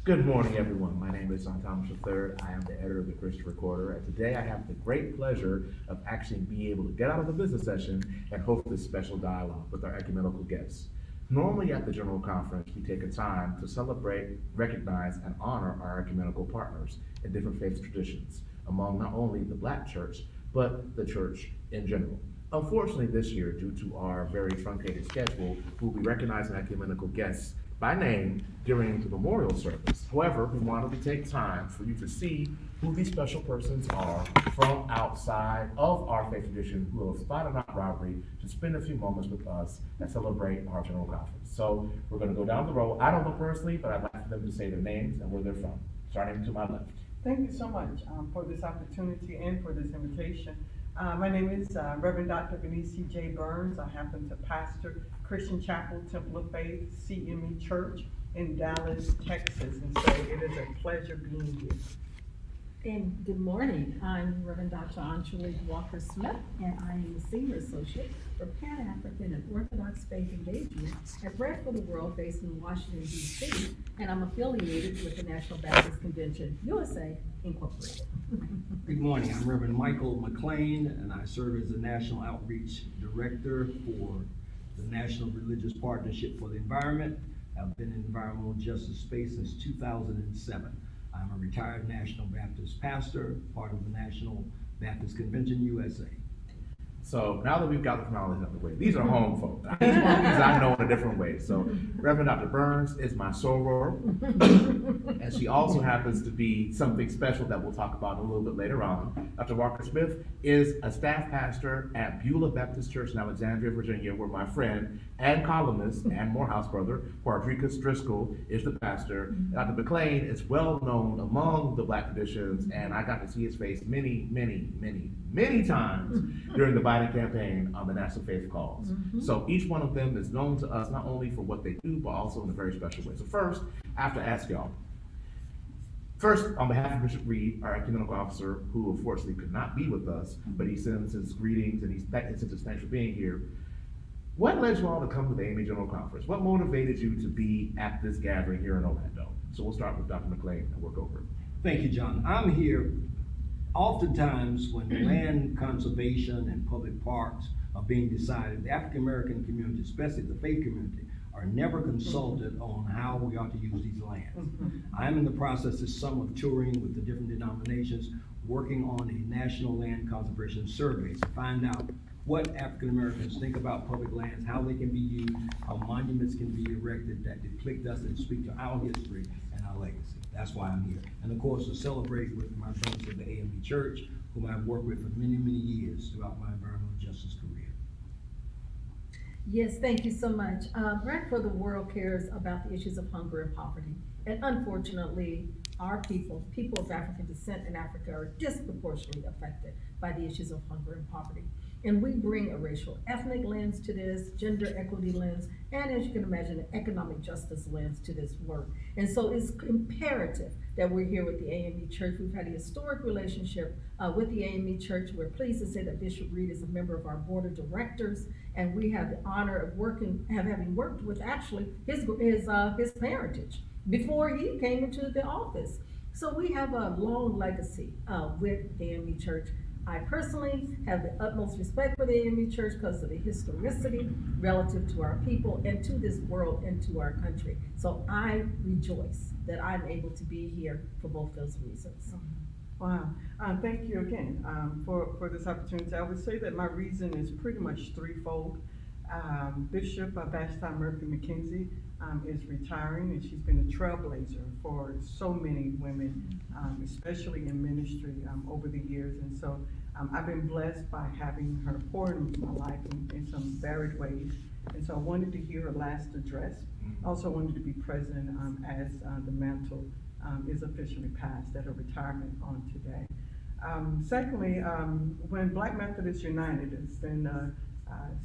Good morning, everyone. My name is John Thomas III. I am the editor of the Christian Recorder, and today I have the great pleasure of actually being able to get out of the business session and host this special dialogue with our ecumenical guests. Normally at the General Conference, we take a time to celebrate, recognize, and honor our ecumenical partners in different faith traditions, among not only the Black church, but the church in general. Unfortunately, this year, due to our very truncated schedule, we'll be recognizing ecumenical guests by name during the memorial service. However, we wanted to take time for you to see who these special persons are from outside of our faith tradition who have thought it not robbery to spend a few moments with us and celebrate our General Conference. So we're going to go down the road. I don't know personally, but I'd like for them to say their names and where they're from, starting to my left. Thank you so much for this opportunity and for this invitation. My name is Reverend Dr. Vanesse Burns. I happen to pastor Christian Chapel, Temple of Faith, CME Church in Dallas, Texas, and so it is a pleasure being here. And good morning. I'm Reverend Dr. Angelique Walker-Smith, and I am a Senior Associate for Pan-African and Orthodox Faith Engagement at Bread for the World based in Washington, D.C., and I'm affiliated with the National Baptist Convention, USA, Incorporated. Good morning. I'm Reverend Michael McClain, and I serve as the National Outreach Director for the National Religious Partnership for the Environment. I've been in environmental justice space since 2007. I'm a retired National Baptist pastor, part of the National Baptist Convention, USA. So now that we've got the formalities out of the way, these are home folks. Each one of these I know in a different way. So Reverend Dr. Burns is my soror, and she also happens to be something special that we'll talk about a little bit later on. Dr. Walker-Smith is a staff pastor at Beulah Baptist Church in Alexandria, Virginia, where my friend and columnist and Morehouse brother, Quadricus Driscoll, is the pastor. Dr. McClain is well known among the Black traditions, and I got to see his face many times during the Biden campaign on the National Faith Calls. So each one of them is known to us not only for what they do, but also in a very special way. So first, I have to ask y'all. First, on behalf of Bishop Reed, our ecumenical officer, who unfortunately could not be with us, but he sends his greetings and he sends his thanks for being here. What led you all to come to the AME General Conference? What motivated you to be at this gathering here in Orlando? So we'll start with Dr. McClain and work over it. Thank you, John. I'm here oftentimes when land conservation and public parks are being decided. The African American community, especially the faith community, are never consulted on how we ought to use these lands. I'm in the process this summer of touring with the different denominations, working on a national land conservation survey to find out what African Americans think about public lands, how they can be used, how monuments can be erected that depict us and speak to our history and our legacy. That's why I'm here. And of course, to celebrate with my friends at the AME Church, whom I've worked with for many years throughout my environmental justice career. Yes, thank you so much. Bread for the World cares about the issues of hunger and poverty. And unfortunately, our people of African descent in Africa, are disproportionately affected by the issues of hunger and poverty. And we bring a racial ethnic lens to this, gender equity lens, and as you can imagine, an economic justice lens to this work. And so it's imperative that we're here with the AME Church. We've had a historic relationship with the AME Church. We're pleased to say that Bishop Reed is a member of our board of directors, and we have the honor of having worked with actually his parentage before he came into the office. So we have a long legacy with the AME Church. I personally have the utmost respect for the AME Church because of the historicity relative to our people and to this world and to our country. So I rejoice that I'm able to be here for both those reasons. Wow. Thank you again for this opportunity. I would say that my reason is pretty much threefold. Bishop Vashti Murphy McKenzie is retiring, and she's been a trailblazer for so many women, especially in ministry over the years. And so I've been blessed by having her pour into my life in some varied ways. And so I wanted to hear her last address. Also wanted to be present as the mantle is officially passed at her retirement on today. Secondly, when Black Methodist United, it's been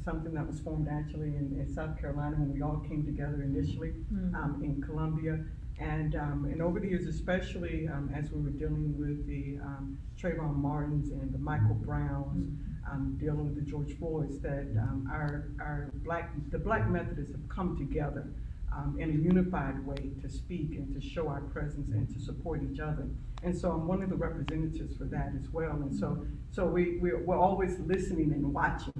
something that was formed actually in South Carolina when we all came together initially in Columbia. And over the years, especially as we were dealing with the Trayvon Martins and the Michael Browns, dealing with the George Floyds, that the Black Methodists have come together in a unified way to speak and to show our presence and to support each other. And so I'm one of the representatives for that as well. And so we're always listening and watching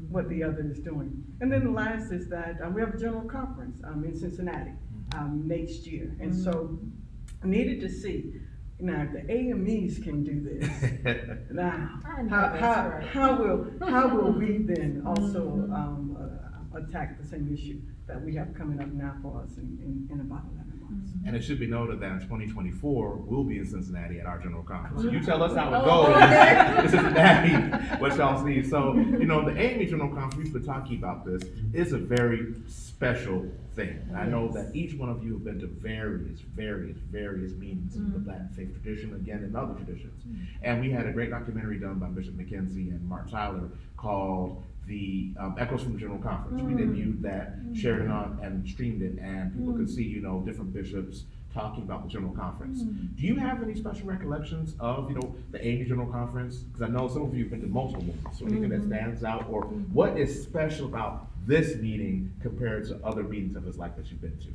what the other is doing. And then the last is that we have a general conference in Cincinnati next year. And so I needed to see, now if the AMEs can do this, now how will we then also attack the same issue that we have coming up now for us in about 11 months? And it should be noted that in 2024, we'll be in Cincinnati at our general conference. You tell us how it goes in Cincinnati, what y'all see. So, you know, the AME General Conference, we've been talking about this, is a very special thing. And I know that each one of you have been to various meetings in the Black faith tradition, again, and other traditions. And we had a great documentary done by Bishop McKenzie and Mark Tyler called the Echoes from the General Conference. We debuted that, shared it on, and streamed it, and people could see, you know, different bishops talking about the General Conference. Do you have any special recollections of, you know, the AME General Conference? Because I know some of you have been to multiple ones, so anything that stands out, or what is special about this meeting compared to other meetings of this like that you've been to?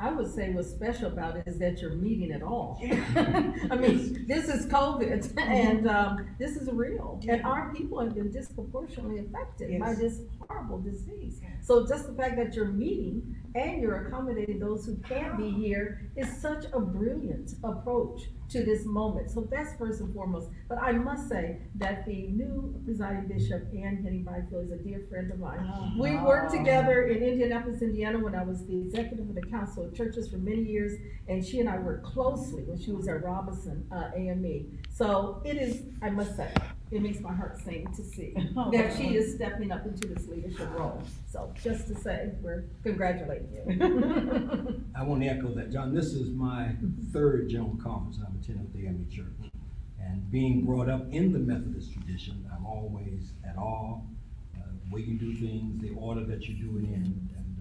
I would say what's special about it is that you're meeting at all. I mean, this is COVID and this is real. And our people have been disproportionately affected by this horrible disease. So just the fact that you're meeting and you're accommodating those who can't be here is such a brilliant approach to this moment. So that's first and foremost. But I must say that the new presiding bishop, Ann Henning Byfield, is a dear friend of mine. We worked together in Indianapolis, Indiana, when I was the executive of the Council of Churches for many years, and she and I worked closely when she was at Robinson AME. So it is, I must say, it makes my heart sing to see that she is stepping up into this leadership role. So just to say, we're congratulating you. I want to echo that, John. This is my third general conference I've attended with the CME Church. And being brought up in the Methodist tradition, I'm always at awe, the way you do things, the order that you do it in, and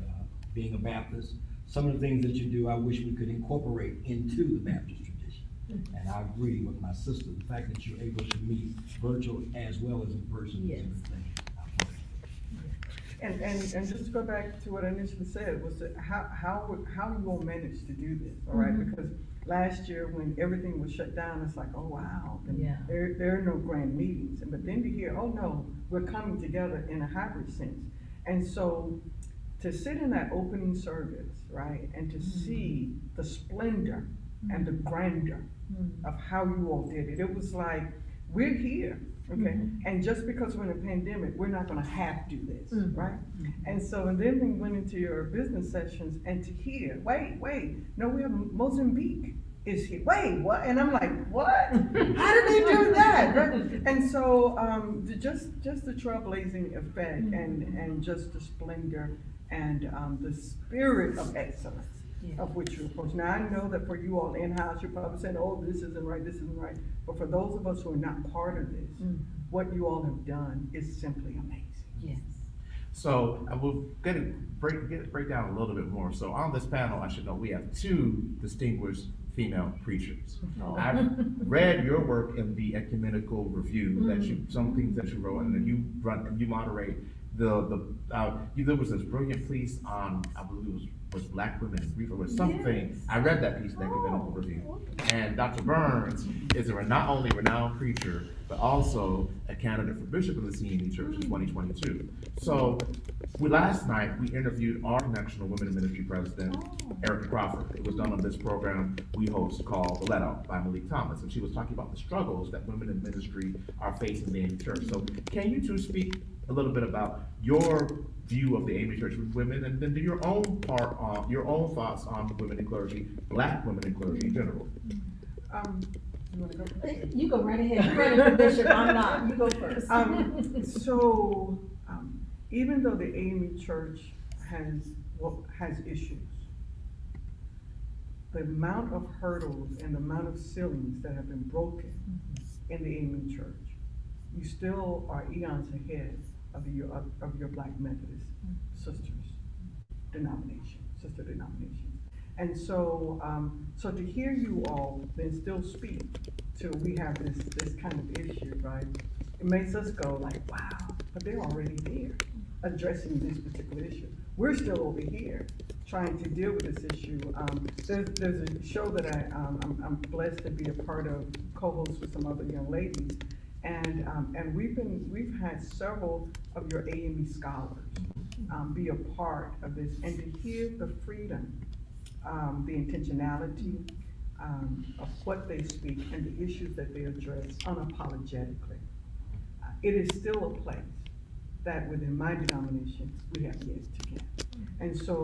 being a Baptist, some of the things that you do, I wish we could incorporate into the Baptist tradition. And I agree with my sister, the fact that you're able to meet virtually as well as in person is everything. And just to go back to what I initially said, was that how you gonna manage to do this, all right? Because last year when everything was shut down, it's like, oh wow, there are no grand meetings. But then to hear, oh no, we're coming together in a hybrid sense. And so to sit in that opening service, right, and to see the splendor and the grandeur of how you all did it, it was like, we're here. Okay, and just because we're in a pandemic, we're not gonna have to do this, right? And so, and then we went into your business sessions and to hear, wait, no, we have Mozambique is here. Wait, what? And I'm like, what? How did they do that? Right? And so, just the trailblazing effect and just the splendor and the spirit of excellence. Of which you approach. Now I know that for you all in-house, you're probably saying, oh, this isn't right. But for those of us who are not part of this, what you all have done is simply amazing. Yes. So I will break down a little bit more. So on this panel, I should know we have two distinguished female preachers. I've read your work in the Ecumenical Review, that some things that you wrote, and then you run and you moderate there was this brilliant piece on, I believe it was Black women in grief, or was something. Yes. I read that piece in the Ecumenical Review. And Dr. Burns is not only a renowned preacher, but also a candidate for bishop in the CME Church in 2022. So last night we interviewed our National Women in Ministry President, Erica Crawford. It was done on this program we host called The Let Out by Malik Thomas. And she was talking about the struggles that women in ministry are facing in the AME Church. So can you two speak a little bit about your view of the AME Church with women, and then do your own thoughts on women in clergy, Black women in clergy in general? You wanna go? You go right ahead. You're running for bishop. I'm not. You go first. Even though the AME Church has issues, the amount of hurdles and the amount of ceilings that have been broken in the AME Church, you still are eons ahead of your Black Methodist sister denominations. And so, so to hear you all then still speak till we have this kind of issue, right? It makes us go like, wow, but they're already there addressing this particular issue. We're still over here trying to deal with this issue. There's a show that I'm blessed to be a part of, co-host with some other young ladies. And we've had several of your AME scholars be a part of this, and to hear the freedom, the intentionality of what they speak and the issues that they address unapologetically. It is still a place that within my denomination, we have yet to get. And so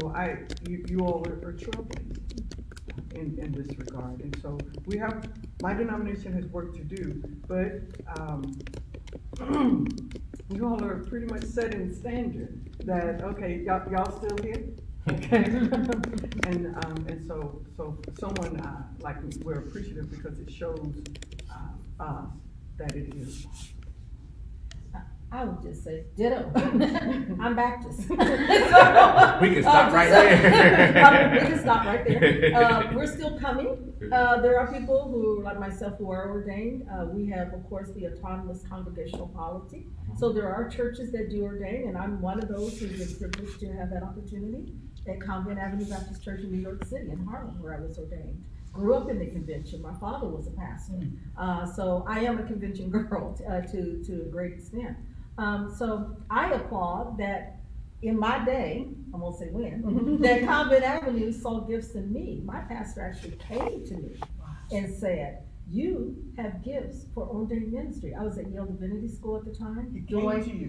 you all are trailblazers in this regard. And so my denomination has work to do, but you all are pretty much setting standard that, okay, y'all still here? Okay. And so someone like me, we're appreciative because it shows us that it is. I would just say ditto. I'm Baptist. So, We can stop right there. We can stop right there. We're still coming. There are people who, like myself, who are ordained. We have, of course, the autonomous congregational polity. So there are churches that do ordain, and I'm one of those who's been privileged to have that opportunity at Convent Avenue Baptist Church in New York City, in Harlem, where I was ordained. Grew up in the convention. My father was a pastor. So I am a convention girl to a great extent. So I applaud that in my day, I won't say when, that Convent Avenue saw gifts in me. My pastor actually came to me and said, you have gifts for ordained ministry. I was at Yale Divinity School at the time.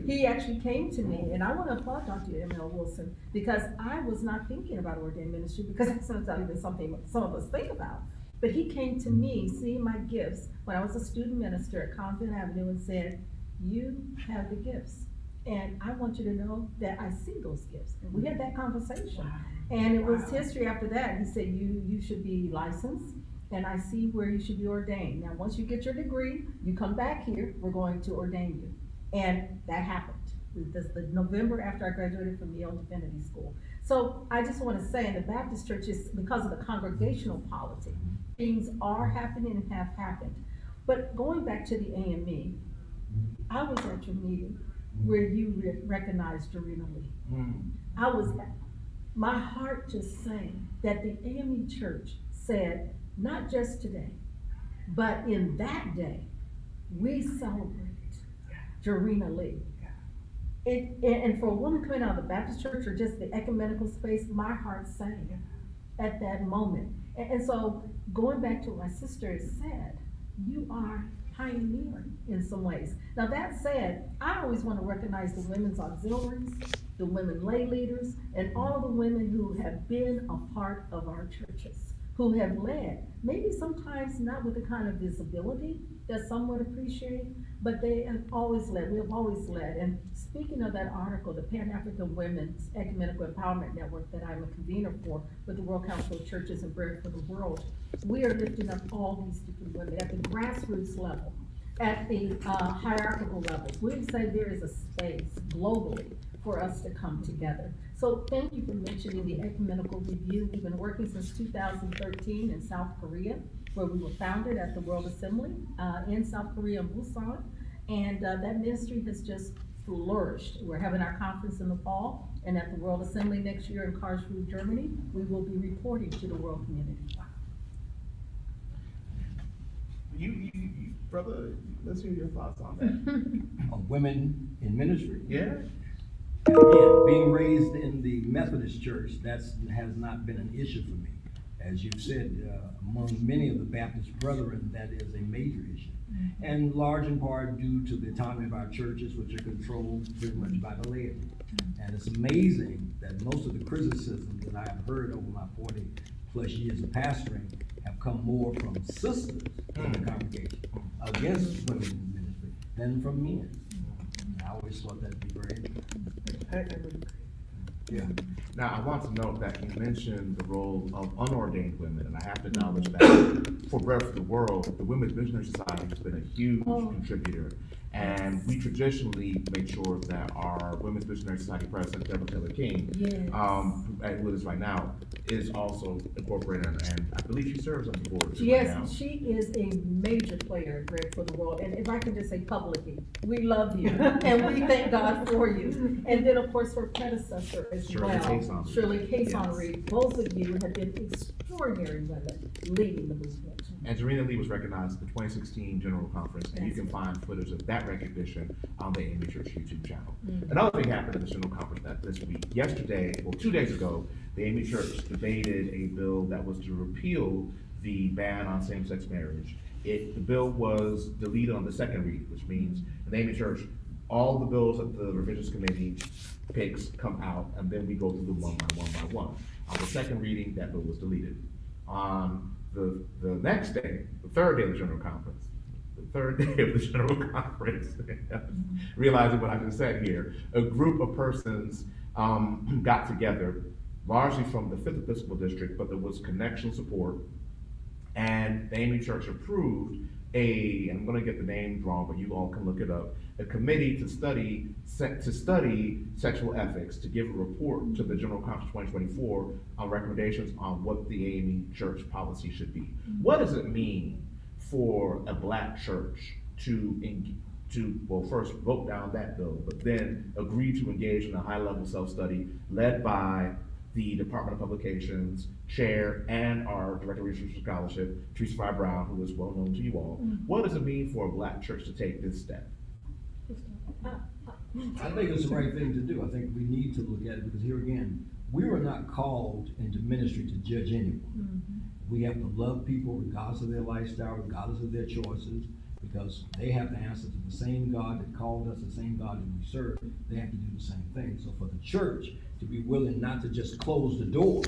He actually came to me, and I want to applaud Dr. M.L. Wilson, because I was not thinking about ordained ministry, because that's not even something some of us think about. But he came to me, seeing my gifts, when I was a student minister at Convent Avenue, and said, you have the gifts, and I want you to know that I see those gifts. And we had that conversation, and it was history after that. He said, you should be licensed, and I see where you should be ordained. Now, once you get your degree, you come back here, we're going to ordain you. And that happened. The November after I graduated from Yale Divinity School. So I just want to say, in the Baptist churches, because of the congregational polity, things are happening and have happened. But going back to the AME, I was at your meeting where you recognized Dorina Lee. I was, my heart just sang that the AME Church said, not just today, but in that day, we celebrate Dorina Lee. And for a woman coming out of the Baptist church or just the ecumenical space, my heart sang at that moment. And so going back to what my sister has said, you are pioneering in some ways. Now that said, I always want to recognize the women's auxiliaries, the women lay leaders, and all the women who have been a part of our churches, who have led, maybe sometimes not with the kind of visibility that some would appreciate, but they have always led. We have always led. And speaking of that article, the Pan-African Women's Ecumenical Empowerment Network that I'm a convener for with the World Council of Churches and Bread for the World, we are lifting up all these different women at the grassroots level, at the hierarchical levels. We say there is a space globally for us to come together. So thank you for mentioning the Ecumenical Review. We've been working since 2013 in South Korea, where we were founded at the World Assembly in South Korea in Busan. And that ministry has just flourished. We're having our conference in the fall, and at the World Assembly next year in Karlsruhe, Germany, we will be reporting to the world community. You brother, let's hear your thoughts on that. Women in ministry. Yeah. And again, being raised in the Methodist Church, has not been an issue for me. As you've said, among many of the Baptist brethren, that is a major issue. And large in part due to the autonomy of our churches, which are controlled pretty much by the laity. And it's amazing that most of the criticisms that I have heard over my 40 plus years of pastoring have come more from sisters in the congregation against women in ministry than from men. I always thought that'd be very interesting. Yeah. Now, I want to note that you mentioned the role of unordained women, and I have to acknowledge that for Bread for the World, the Women's Missionary Society has been a huge contributor. And we traditionally make sure that our Women's Missionary Society President, Deborah Taylor King, Yes. who is right now, is also incorporated, and I believe she serves on the board right now. Yes, she is a major player, Greg, for the world, and if I can just say publicly, we love you, and we thank God for you. And then, of course, her predecessor as Shirley well, Cason. Shirley Cason Yes. Reed. Both of you have been extraordinary women leading the movement. And Jarena Lee was recognized at the 2016 General Conference, and you can find footage of that recognition on the AME Church YouTube channel. Another thing happened at the General Conference this week. Yesterday, well, 2 days ago, the AME Church debated a bill that was to repeal the ban on same-sex marriage. The bill was deleted on the second read, which means in the AME Church, all the bills that the revisions committee picks come out, and then we go through them one by one by one. On the second reading, that bill was deleted. On the next day, the third day of the General Conference, realizing what I just said here, a group of persons got together, largely from the 5th Episcopal District, but there was connection support, and the AME Church approved and I'm gonna get the name wrong, but you all can look it up, a committee to study sexual ethics, to give a report to the General Conference 2024 on recommendations on what the AME Church policy should be. What does it mean for a Black church to well, first vote down that bill, but then agree to engage in a high-level self-study led by the Department of Publications chair and our Director of Research and Scholarship, Teresa Fry Brown, who is well known to you all? What does it mean for a Black church to take this step? I think it's the right thing to do. I think we need to look at it because here again, we were not called into ministry to judge anyone. We have to love people regardless of their lifestyle, regardless of their choices, because they have to answer to the same God that called us, the same God that we serve. They have to do the same thing. So for the church to be willing not to just close the door,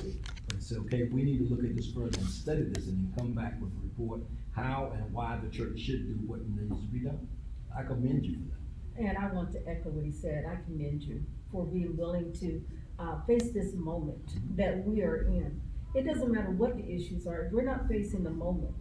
but say, okay, we need to look at this further and study this and then come back with a report how and why the church should do what needs to be done. I commend you for that. And I want to echo what he said. I commend you for being willing to face this moment that we are in. It doesn't matter what the issues are. If we're not facing the moment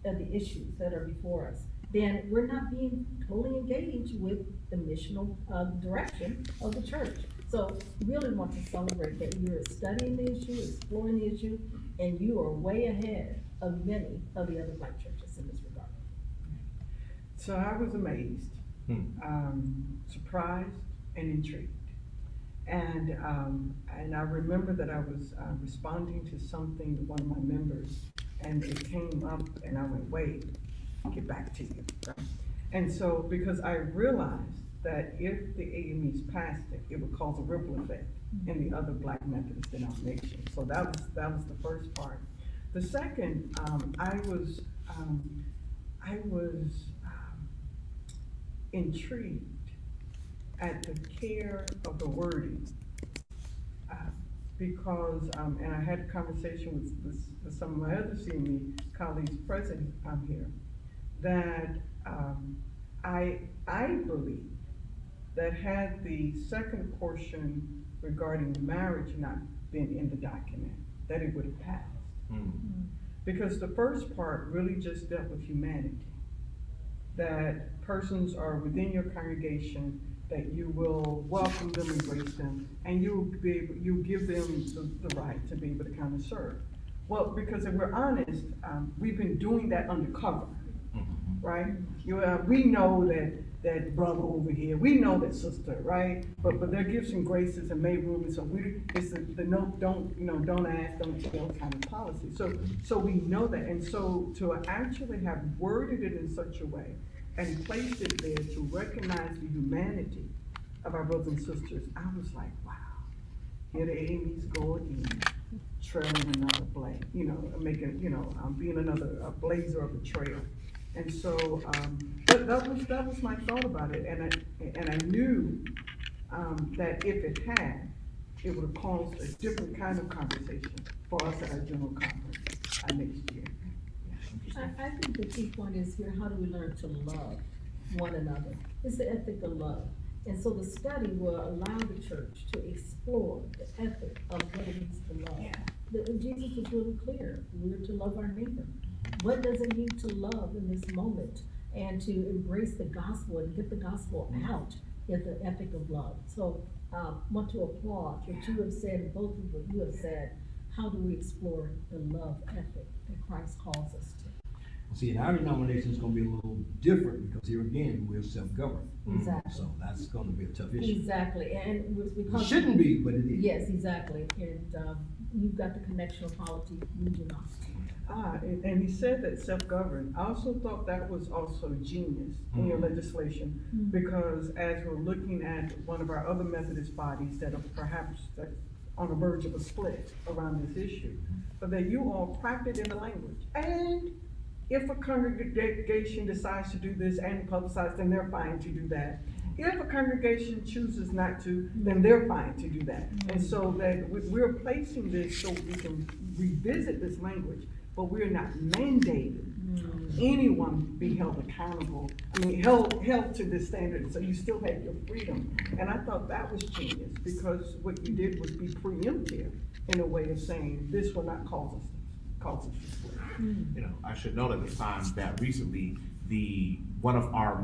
of the issues that are before us, then we're not being totally engaged with the missional direction of the church. So really want to celebrate that you're studying the issue, exploring the issue, and you are way ahead of many of the other Black churches in this regard. So I was amazed, surprised, and intrigued. And I remember that I was responding to something to one of my members, and it came up, and I went, wait, I'll get back to you. Right? And so, because I realized that if the AMEs passed it, it would cause a ripple effect in the other Black Methodist denominations. So that was the first part. The second, I was intrigued at the care of the wording, because, and I had a conversation with some of my other CME colleagues present here, that I believe that had the second portion regarding marriage not been in the document, that it would have passed. Because the first part really just dealt with humanity, that persons are within your congregation, that you will welcome them, embrace them, and you'll give them the right to be able to come and serve. Well, because if we're honest, we've been doing that undercover, right? We know that brother over here, we know that sister, right? But there are gifts and graces and made room, and so it's the no, don't ask, don't tell kind of policy. So we know that, and so to actually have worded it in such a way and placed it there to recognize the humanity of our brothers and sisters, I was like, wow, here the AMEs go again, trailing another blade, making, being another blazer of the trail. And so that was my thought about it, and I knew that if it had, it would have caused a different kind of conversation for us at our general conference next year. I think the key point is here, how do we learn to love one another? It's the ethic of love. And so the study will allow the church to explore the ethic of what it means to love. Yeah. Jesus is really clear. We're to love our neighbor. What does it mean to love in this moment and to embrace the gospel and get the gospel out in the ethic of love. So, want to applaud what you have said, and both of what you have said. How do we explore the love ethic that Christ calls us to? See, in our denomination, it's gonna be a little different, because here again, we're self-governed. Exactly. So that's gonna be a tough issue. Exactly, and it was It because. shouldn't be, but it is. Yes, exactly, and, you've got the connection of polity, we do not. And he said that self-governed. I also thought that was also genius in your legislation, because as we're looking at one of our other Methodist bodies that are perhaps on the verge of a split around this issue, but that you all cracked it in the language. And if a congregation decides to do this and publicize, then they're fine to do that. If a congregation chooses not to, then they're fine to do that. And so that we're placing this so we can revisit this language, but we're not mandating anyone be held accountable, held to this standard, so you still have your freedom. And I thought that was genius, because what you did was be preemptive in a way of saying, this will not cause us to split. You know, I should note at the time that recently, one of our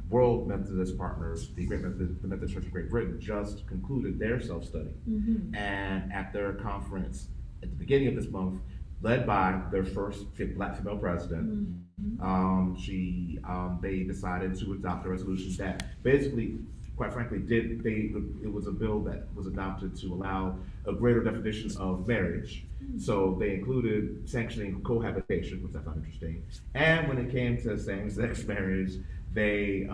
World Methodist partners, the Methodist Church of Great Britain, just concluded their self-study. And at their conference at the beginning of this month, led by their first Black female president, they decided to adopt a resolution that basically, quite frankly, it was a bill that was adopted to allow a greater definition of marriage. So they included sanctioning cohabitation, which I found interesting. And when it came to same-sex marriage, they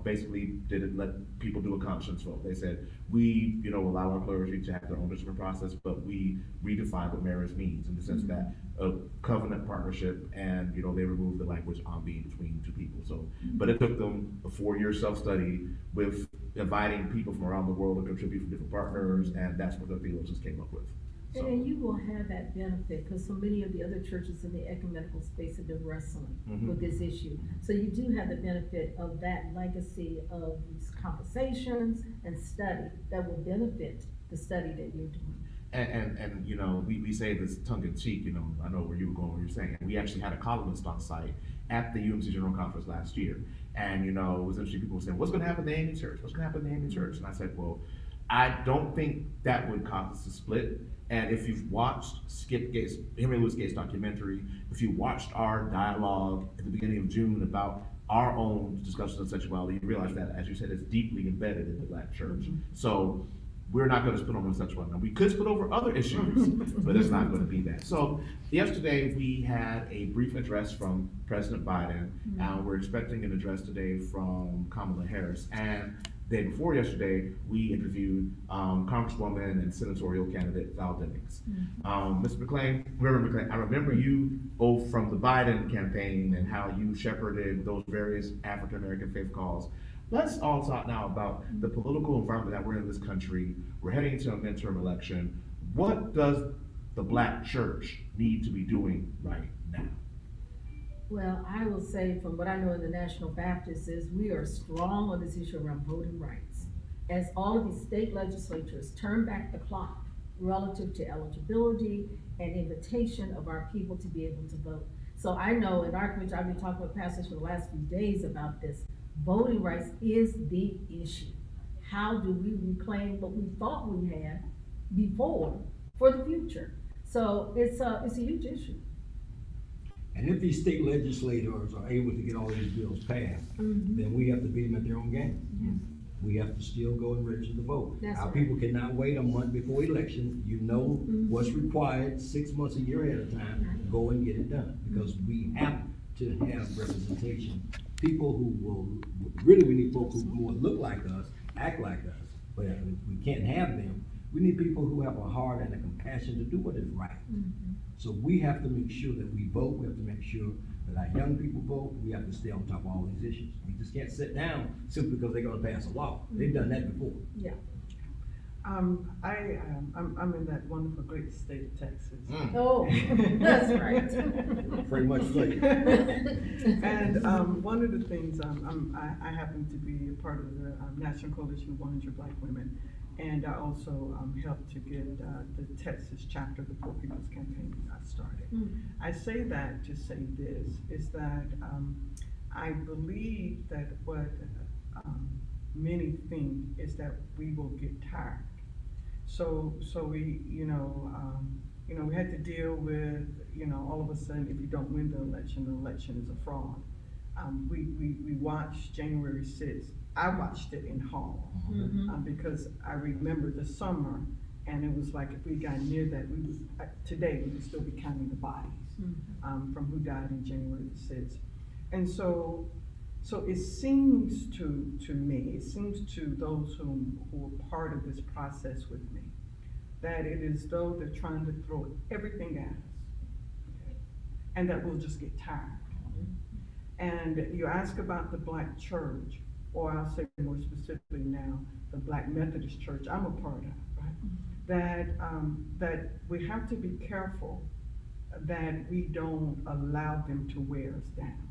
basically didn't let people do a conscience vote. They said, we, allow our clergy to have their own discipline process, but we redefine what marriage means in the sense that a covenant partnership, and they removed the language on being between two people. So, but it took them a 4-year self-study with inviting people from around the world to contribute from different partners, and that's what the theologians came up with. So. And you will have that benefit, because so many of the other churches in the ecumenical space have been wrestling with this issue. So you do have the benefit of that legacy of these conversations and study that will benefit the study that you're doing. And we say this tongue in cheek, I know where you were going, what you're saying. We actually had a columnist on site at the UMC General Conference last year. And, it was interesting, people were saying, what's gonna happen to AME Church? What's gonna happen to AME Church? And I said, well, I don't think that would cause us to split. And if you've watched Henry Louis Gates' documentary, if you watched our dialogue at the beginning of June about our own discussions of sexuality, you realize that, as you said, it's deeply embedded in the Black church. So we're not going to split over sexuality. Now, we could split over other issues, but it's not going to be that. So yesterday we had a brief address from President Biden, and we're expecting an address today from Kamala Harris. And the day before yesterday, we interviewed Congresswoman and senatorial candidate Val Demings. Mr. McClain, I remember you both from the Biden campaign and how you shepherded those various African American faith calls. Let's all talk now about the political environment that we're in this country. We're heading into a midterm election. What does the Black church need to be doing right now? Well, I will say from what I know in the National Baptist is we are strong on this issue around voting rights. As all of these state legislatures turn back the clock relative to eligibility and invitation of our people to be able to vote. So I know in our community, I've been talking with pastors for the last few days about this. Voting rights is the issue. How do we reclaim what we thought we had before for the future? So it's a huge issue. And if these state legislators are able to get all these bills passed, then we have to beat them at their own game. We have to still go and register to vote. That's Our right. people cannot wait a month before election. You know what's required 6 months, a year ahead of time. Go and get it done, because we have to have representation. People who will, really we need folks who will look like us, act like us, but if we can't have them. We need people who have a heart and a compassion to do what is right. So we have to make sure that we vote. We have to make sure that our young people vote. We have to stay on top of all these issues. We just can't sit down simply because they're going to pass a law. They've done that before. Yeah. I'm in that wonderful great state of Texas. Oh, that's right. Pretty much free. And one of the things, I happen to be a part of the National Coalition of 100 Black Women, and I also helped to get the Texas chapter of the Poor People's Campaign started. I say that to say this, is that I believe that what many think is that we will get tired. So we, we had to deal with, all of a sudden, if you don't win the election is a fraud. We watched January 6th. I watched it in Hall, because I remember the summer, and it was like if we got near that, today we would still be counting the bodies from who died in January the 6th. And so it seems to me, it seems to those who are part of this process with me, that it is though they're trying to throw everything at us, and that we'll just get tired. And you ask about the Black church, or I'll say more specifically now, the Black Methodist Church I'm a part of, right? That we have to be careful that we don't allow them to wear us down.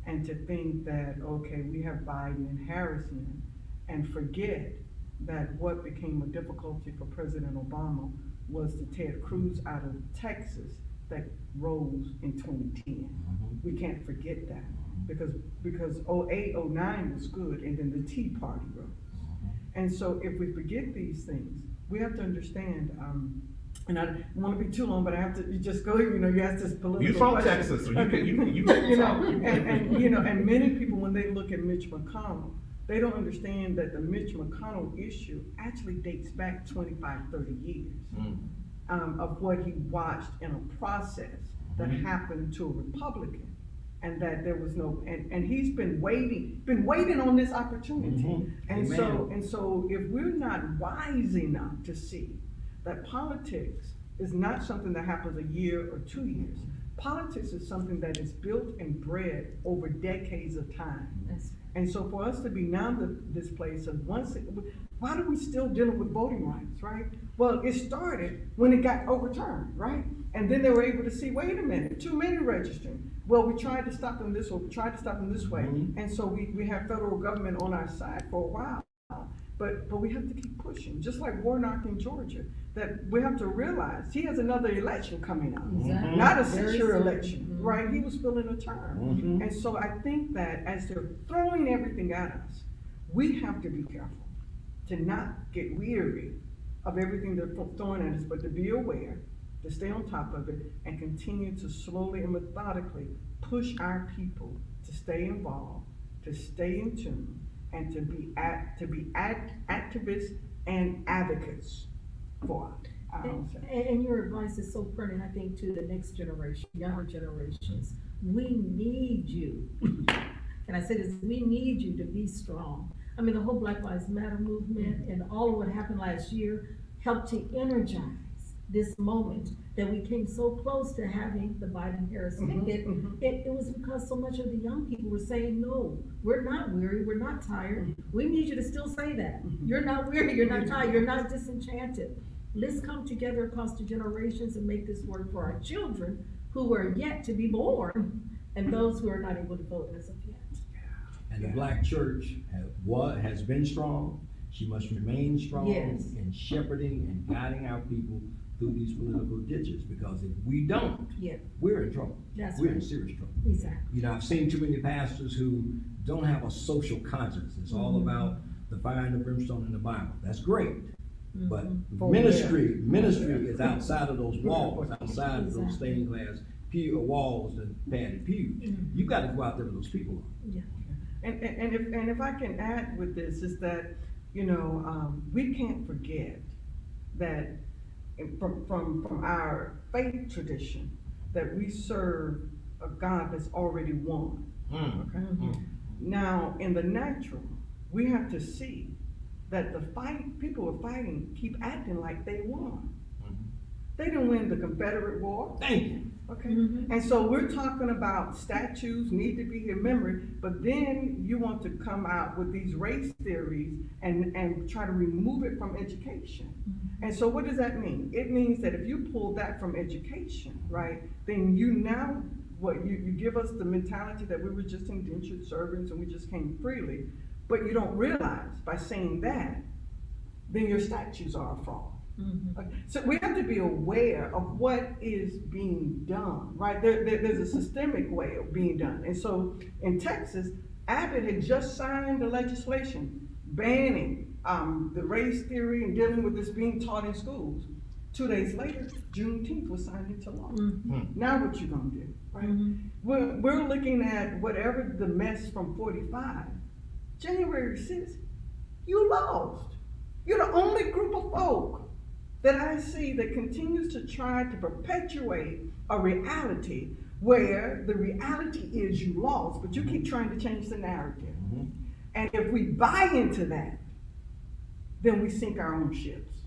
And to think that, okay, we have Biden and Harris in, and forget that what became a difficulty for President Obama was the Ted Cruz out of Texas that rose in 2010. We can't forget that, because 08, 09 was good, and then the Tea Party rose. And so if we forget these things, we have to understand, and I don't want to be too long, but I have to just go, you ask this political You from question. Texas, so you Okay. can And many people, when they look at Mitch McConnell, they don't understand that the Mitch McConnell issue actually dates back 25, 30 years of what he watched in a process that happened to a Republican, and that there was no, and he's been waiting on this opportunity. And so if we're not wise enough to see that politics is not something that happens a year or 2 years. Politics is something that is built and bred over decades of time. And so for us to be now this place of why are we still dealing with voting rights, right? Well, it started when it got overturned, right? And then they were able to see, wait a minute, too many registering. Well, we tried to stop them this way, we tried to stop them this way. And so we have federal government on our side for a while. But we have to keep pushing, just like Warnock in Georgia, that we have to realize he has another election coming up, not a secure election, right? He was filling a term. And so I think that as they're throwing everything at us, we have to be careful to not get weary of everything they're throwing at us, but to be aware, to stay on top of it, and continue to slowly and methodically push our people to stay involved, to stay in tune, and to be activists and advocates for our own self. And your advice is so pertinent, I think, to the next generation, younger generations. We need you. Can I say this? We need you to be strong. I mean, the whole Black Lives Matter movement and all of what happened last year helped to energize this moment that we came so close to having the Biden-Harris ticket. It was because so much of the young people were saying, no, we're not weary, we're not tired. We need you to still say that. You're not weary, you're not tired, you're not disenchanted. Let's come together across the generations and make this work for our children who are yet to be born, and those who are not able to vote as of yet. And the Black church has been strong. She must remain strong in shepherding and guiding our people through these political ditches, because if we don't, we're in trouble. We're in serious trouble. Exactly. I've seen too many pastors who don't have a social conscience. It's all about the fire and the brimstone in the Bible. That's great. But ministry is outside of those walls, outside of those stained glass walls and padded pews. You've got to go out there with those people. And if I can add with this, is that, we can't forget that from our faith tradition, that we serve a God that's already won. Okay? Now, in the natural, we have to see that the people who are fighting keep acting like they won. They didn't win the Confederate War. Thank you. Okay, and so we're talking about statues need to be remembered, but then you want to come out with these race theories and try to remove it from education. And so what does that mean? It means that if you pull that from education, right, then you give us the mentality that we were just indentured servants and we just came freely, but you don't realize by saying that, then your statues are a fraud. Okay, so we have to be aware of what is being done, right? There's a systemic way of being done. And so in Texas, Abbott had just signed the legislation banning the race theory and dealing with this being taught in schools. 2 days later, Juneteenth was signed into law. Now what you gonna do, right? We're looking at whatever the mess from 45, January 6th, you lost. You're the only group of folk that I see that continues to try to perpetuate a reality where the reality is you lost, but you keep trying to change the narrative. And if we buy into that, then we sink our own ships.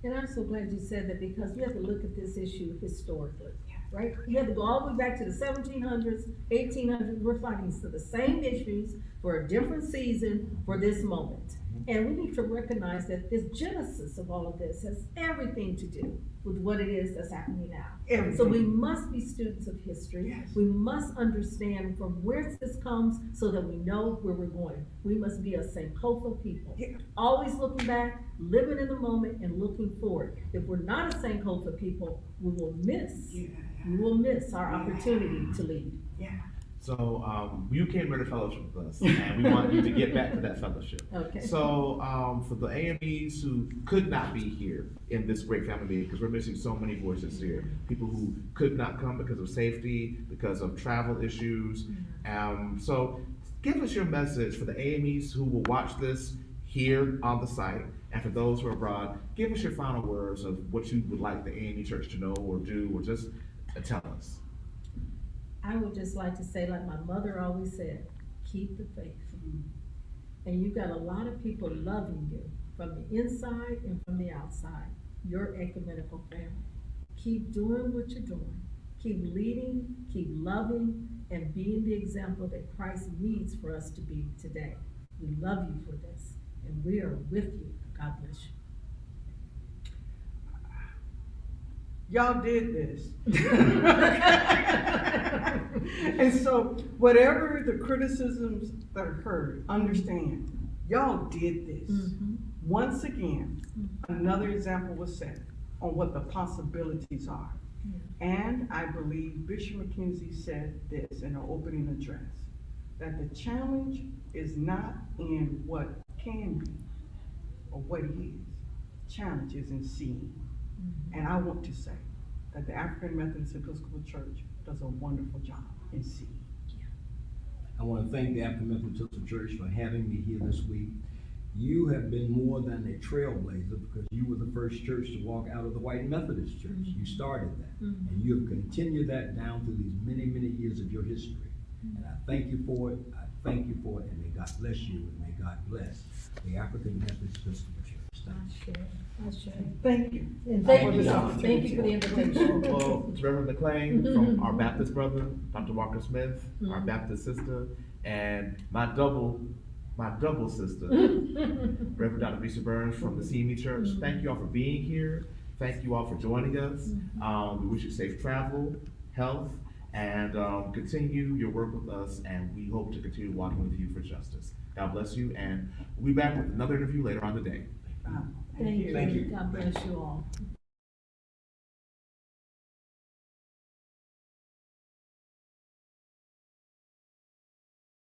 And I'm so glad you said that, because we have to look at this issue historically, right? You have to go all the way back to the 1700s, 1800s. We're fighting for the same issues for a different season for this moment. And we need to recognize that this genesis of all of this has everything to do with what it is that's happening now. Everything. So we must be students of history. Yes. We must understand from where this comes so that we know where we're going. We must be a Sankofa people. Yeah. Always looking back, living in the moment, and looking forward. If we're not a Sankofa people, we will miss. Yeah. We will miss our opportunity to lead. Yeah. So, you came here to fellowship with us, and we want you to get back to that fellowship. Okay. So, for the AMEs who could not be here in this great family meeting, because we're missing so many voices here, people who could not come because of safety, because of travel issues. So, give us your message for the AMEs who will watch this here on the site, and for those who are abroad. Give us your final words of what you would like the AME Church to know or do, or just tell us. I would just like to say, like my mother always said, keep the faith. And you've got a lot of people loving you from the inside and from the outside, your ecumenical family. Keep doing what you're doing. Keep leading, keep loving, and being the example that Christ needs for us to be today. We love you for this, and we are with you. God bless you. Y'all did this. And so whatever the criticisms that are heard, understand, y'all did this. Once again, another example was set on what the possibilities are. And I believe Bishop McKenzie said this in her opening address, that the challenge is not in what can be or what is. The challenge is in seeing. And I want to say that the African Methodist Episcopal Church does a wonderful job in seeing. I want to thank the African Methodist Episcopal Church for having me here this week. You have been more than a trailblazer, because you were the first church to walk out of the White Methodist Church. You started that, and you have continued that down through these many, many years of your history. And I thank you for it. I thank you for it, and may God bless you, and may God bless the African Methodist Episcopal Church. Thank you. And Thank thank you. you. Thank you for the invitation. Well, Reverend McClain, from our Baptist brother, Dr. Walker-Smith, our Baptist sister, and my double sister, Reverend Dr. Vanesse Burns from the CME Church. Thank you all for being here. Thank you all for joining us. We wish you safe travel, health, and continue your work with us, and we hope to continue walking with you for justice. God bless you, and we'll be back with another interview later on today. Thank you. Thank you. God bless you all.